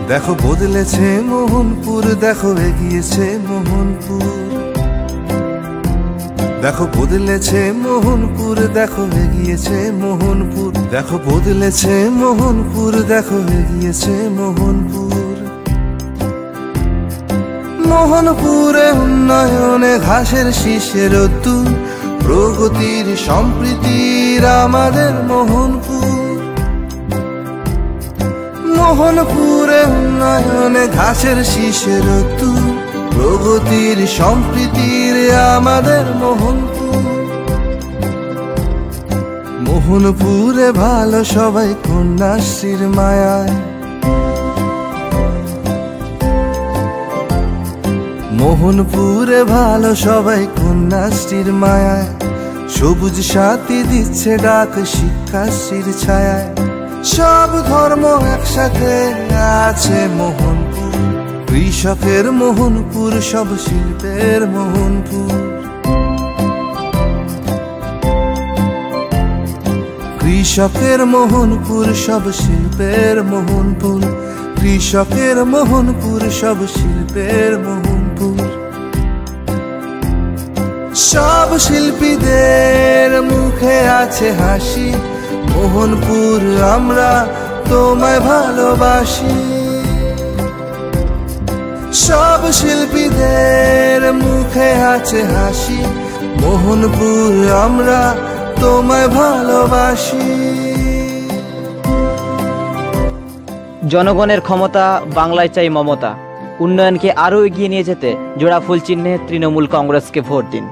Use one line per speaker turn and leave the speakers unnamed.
দেখো বদলেছে মোহনপুর, দেখো এগিয়েছে মোহনপুর। দেখো বদলেছে মোহনপুর, দেখো এগিয়েছে মোহনপুর। দেখো বদলেছে মোহনপুর, দেখো এগিয়েছে মোহনপুর। মোহনপুরে উন্নয়নে ঘাসের শীষের রোদ্দুর, প্রগতির সম্প্রীতির আমাদের মোহনপুর। মোহনপুরে উন্নয়নে ঘাসের শীষের রোদ্দুর, প্রগতির সম্প্রীতির আমাদের মোহনপুর। মোহনপুরে ভালো সবাই কন্যাশ্রীর মায়ায়। মোহনপুরে ভালো সবাই কন্যাশ্রীর মায়ায়। সবুজ সাথী দিচ্ছে ডাক শিক্ষাশ্রীর ছায়ায়। সব ধর্ম একসাথে আছে মোহনপুর, কৃষকের মোহনপুর, সব শিল্পের মোহনপুর। কৃষকের মোহনপুর, সব শিল্পের মোহনপুর। কৃষকের মোহনপুর, সব শিল্পের মোহনপুর। সব শিল্পীদের মুখে আছে হাসি, মোহনপুর আমরা তোমায় ভালোবাসি। সব শিল্পীদের মুখে আছে হাসি, মোহনপুর আমরা তোমায় ভালোবাসি।
জনগণের ক্ষমতা, বাংলায় চাই মমতা। উন্নয়নকে আরও এগিয়ে নিয়ে যেতে জোড়া ফুল চিহ্নে তৃণমূল কংগ্রেসকে ভোট দিন।